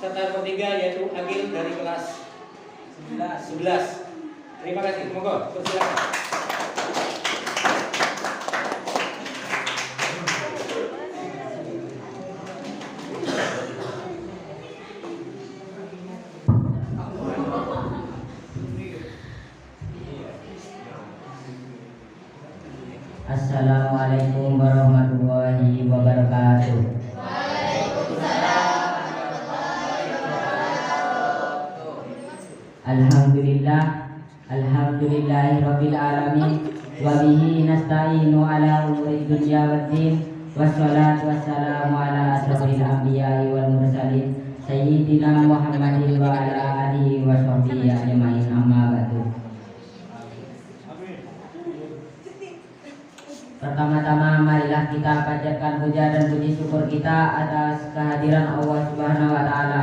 Serta nomor 3 yaitu Agil dari kelas 11. Terima kasih. Monggo, persilakan. Assalamualaikum warahmatullahi wabarakatuh. Alhamdulillahirabbil alamin wa bihi nasta'inu ala umuri dunya waddin wassalatu wassalamu ala asrofil anbiya'i wal mursalin sayyidina Muhammadin wa ala alihi wa sahbihi ajmain, amma ba'du. Pertama-tama marilah kita panjatkan puja dan puji syukur kita atas kehadiran Allah Subhanahu wa taala.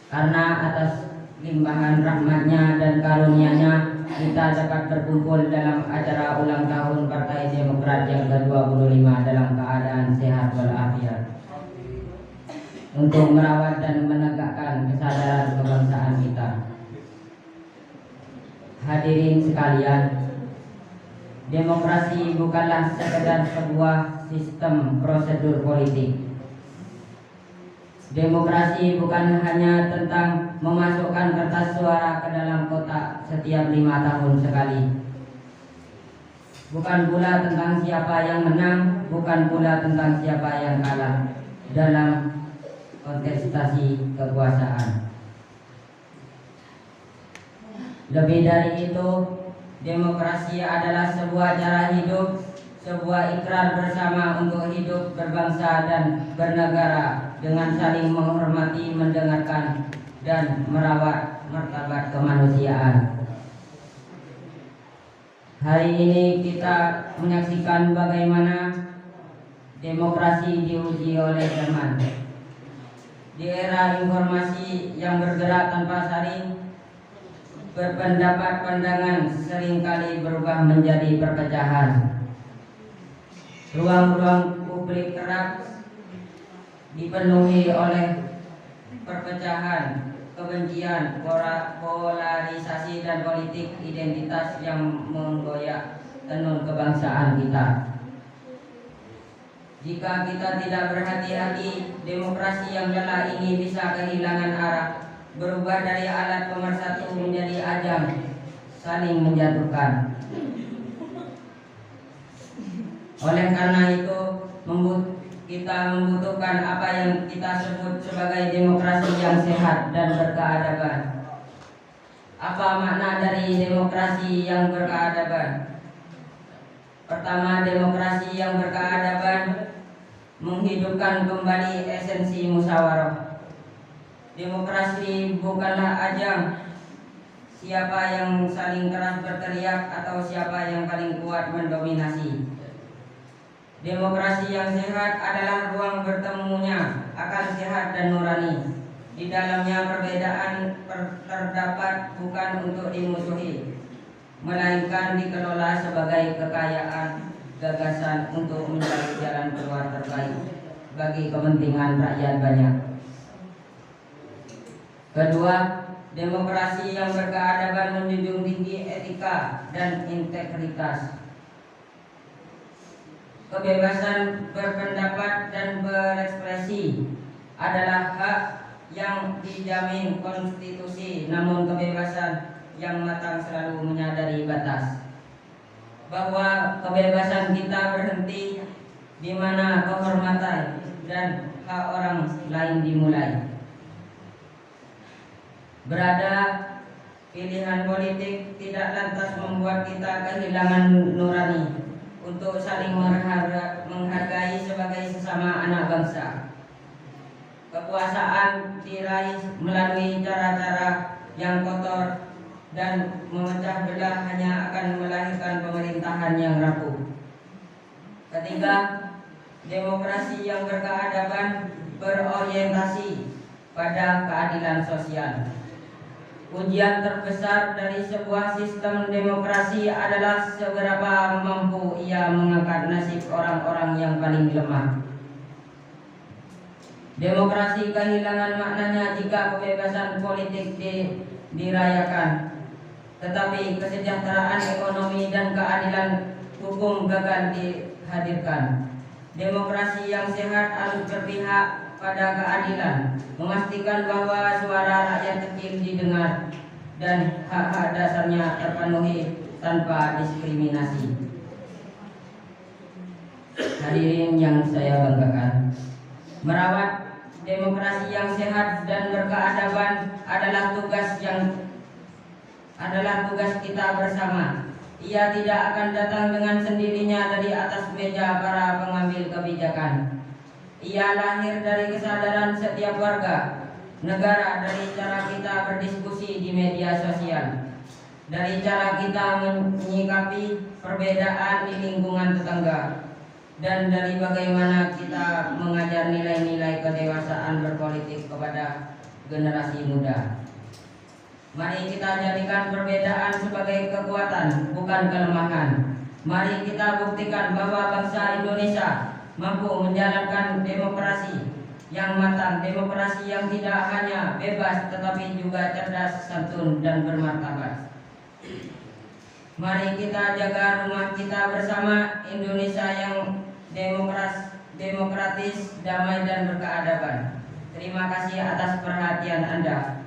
Karena atas limpahan rahmatnya dan karunia-Nya kita dapat berkumpul dalam acara ulang tahun Partai Demokrat yang ke-25 dalam keadaan sehat walafiat untuk merawat dan menegakkan kesadaran kebangsaan kita. Hadirin sekalian, demokrasi bukanlah sekedar sebuah sistem prosedur politik. Demokrasi bukan hanya tentang memasukkan kertas suara ke dalam kotak setiap 5 tahun sekali. Bukan pula tentang siapa yang menang, bukan pula tentang siapa yang kalah dalam kontestasi kekuasaan. Lebih dari itu, demokrasi adalah sebuah cara hidup, sebuah ikrar bersama untuk hidup berbangsa dan bernegara dengan saling menghormati, mendengarkan, dan merawat martabat kemanusiaan. Hari ini kita menyaksikan bagaimana demokrasi diuji oleh zaman. Di era informasi yang bergerak tanpa saring, berpendapat pandangan seringkali berubah menjadi perpecahan. Ruang-ruang publik kerap dipenuhi oleh perpecahan, kebencian, polarisasi dan politik identitas yang menggoyak tenun kebangsaan kita. Jika kita tidak berhati-hati, demokrasi yang lelah ini bisa kehilangan arah, berubah dari alat pemersatu menjadi ajang saling menjatuhkan. Oleh karena itu, kita membutuhkan apa yang kita sebut sebagai demokrasi yang sehat dan berkeadaban. Apa makna dari demokrasi yang berkeadaban? Pertama, demokrasi yang berkeadaban menghidupkan kembali esensi musyawarah. Demokrasi bukanlah ajang siapa yang saling keras berteriak atau siapa yang paling kuat mendominasi. Demokrasi yang sehat adalah ruang bertemunya akal sehat dan nurani. Di dalamnya perbedaan terdapat bukan untuk dimusuhi, melainkan dikelola sebagai kekayaan gagasan untuk mencari jalan keluar terbaik bagi kepentingan rakyat banyak. Kedua, demokrasi yang berkeadaban menjunjung tinggi etika dan integritas. Kebebasan berpendapat dan berekspresi adalah hak yang dijamin konstitusi, namun kebebasan yang matang selalu menyadari batas. Bahwa kebebasan kita berhenti di mana kehormatan dan hak orang lain dimulai. Berada pilihan politik tidak lantas membuat kita kehilangan nurani untuk saling menghargai sebagai sesama anak bangsa. Kekuasaan diraih melalui cara-cara yang kotor dan memecah belah hanya akan melahirkan pemerintahan yang rapuh. Ketiga, demokrasi yang berkeadaban berorientasi pada keadilan sosial. Ujian terbesar dari sebuah sistem demokrasi adalah seberapa mampu ia mengangkat nasib orang-orang yang paling lemah. Demokrasi kehilangan maknanya jika kebebasan politik dirayakan, tetapi kesejahteraan ekonomi dan keadilan hukum gagal dihadirkan. Demokrasi yang sehat harus berpihak pada keadilan, memastikan bahwa suara rakyat kecil didengar dan hak-hak dasarnya terpenuhi tanpa diskriminasi. Hadirin yang saya banggakan, merawat demokrasi yang sehat dan berkeadaban adalah tugas kita bersama. Ia tidak akan datang dengan sendirinya dari atas meja para pengambil kebijakan. Ia lahir dari kesadaran setiap warga negara, dari cara kita berdiskusi di media sosial, dari cara kita menyikapi perbedaan di lingkungan tetangga, dan dari bagaimana kita mengajar nilai-nilai kedewasaan berpolitik kepada generasi muda. Mari kita jadikan perbedaan sebagai kekuatan, bukan kelemahan. Mari kita buktikan bahwa bangsa Indonesia mampu menjalankan demokrasi yang matang, demokrasi yang tidak hanya bebas tetapi juga cerdas, santun, dan bermartabat. Mari kita jaga rumah kita bersama, Indonesia yang demokratis, damai, dan berkeadaban. Terima kasih atas perhatian Anda.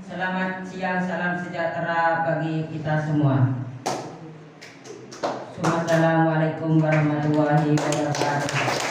Selamat siang, salam sejahtera bagi kita semua. Assalamualaikum warahmatullahi wabarakatuh.